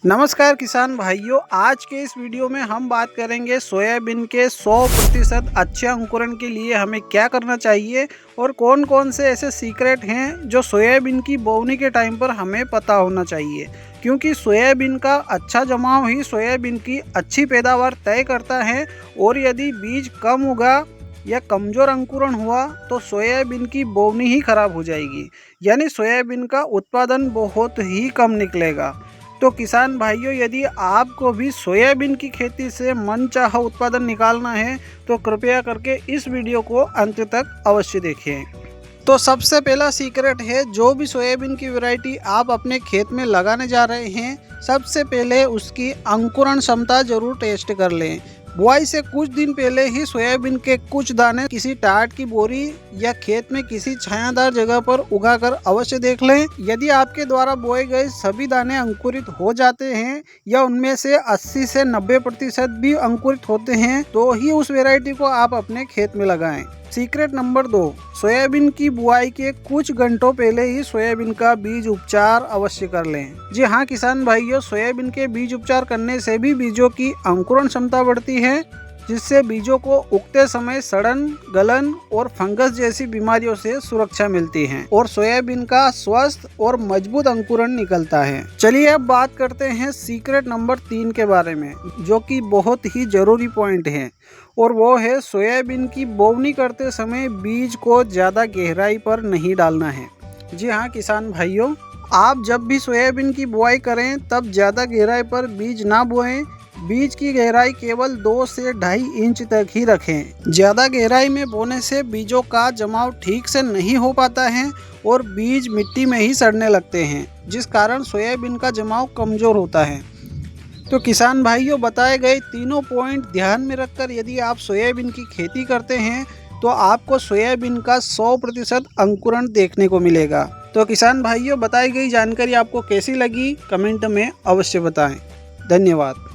नमस्कार किसान भाइयों, आज के इस वीडियो में हम बात करेंगे सोयाबीन के 100% अच्छे अंकुरण के लिए हमें क्या करना चाहिए और कौन कौन से ऐसे सीक्रेट हैं जो सोयाबीन की बोवनी के टाइम पर हमें पता होना चाहिए, क्योंकि सोयाबीन का अच्छा जमाव ही सोयाबीन की अच्छी पैदावार तय करता है। और यदि बीज कम उगा या कमज़ोर अंकुरण हुआ तो सोयाबीन की बोवनी ही खराब हो जाएगी, यानी सोयाबीन का उत्पादन बहुत ही कम निकलेगा। तो किसान भाइयों, यदि आपको भी सोयाबीन की खेती से मनचाहा उत्पादन निकालना है तो कृपया करके इस वीडियो को अंत तक अवश्य देखें। तो सबसे पहला सीक्रेट है, जो भी सोयाबीन की वैरायटी आप अपने खेत में लगाने जा रहे हैं, सबसे पहले उसकी अंकुरण क्षमता जरूर टेस्ट कर लें। बुआई से कुछ दिन पहले ही सोयाबीन के कुछ दाने किसी टाट की बोरी या खेत में किसी छायादार जगह पर उगाकर अवश्य देख लें। यदि आपके द्वारा बोए गए सभी दाने अंकुरित हो जाते हैं या उनमें से 80 से 90% भी अंकुरित होते हैं तो ही उस वैरायटी को आप अपने खेत में लगाएं। सीक्रेट नंबर 2, सोयाबीन की बुआई के कुछ घंटों पहले ही सोयाबीन का बीज उपचार अवश्य कर लें। जी हाँ किसान भाइयों, सोयाबीन के बीज उपचार करने से भी बीजों की अंकुरण क्षमता बढ़ती है, जिससे बीजों को उगते समय सड़न, गलन और फंगस जैसी बीमारियों से सुरक्षा मिलती है और सोयाबीन का स्वस्थ और मजबूत अंकुरण निकलता है। चलिए अब बात करते हैं सीक्रेट नंबर 3 के बारे में, जो कि बहुत ही जरूरी पॉइंट है, और वो है सोयाबीन की बोवनी करते समय बीज को ज़्यादा गहराई पर नहीं डालना है। जी हाँ किसान भाइयों, आप जब भी सोयाबीन की बुआई करें तब ज़्यादा गहराई पर बीज ना बोएं। बीज की गहराई केवल 2 से 2.5 इंच तक ही रखें। ज़्यादा गहराई में बोने से बीजों का जमाव ठीक से नहीं हो पाता है और बीज मिट्टी में ही सड़ने लगते हैं, जिस कारण सोयाबीन का जमाव कमज़ोर होता है। तो किसान भाइयों, बताए गए तीनों पॉइंट ध्यान में रखकर यदि आप सोयाबीन की खेती करते हैं तो आपको सोयाबीन का 100% अंकुरण देखने को मिलेगा। तो किसान भाइयों, बताई गई जानकारी आपको कैसी लगी कमेंट में अवश्य बताएं। धन्यवाद।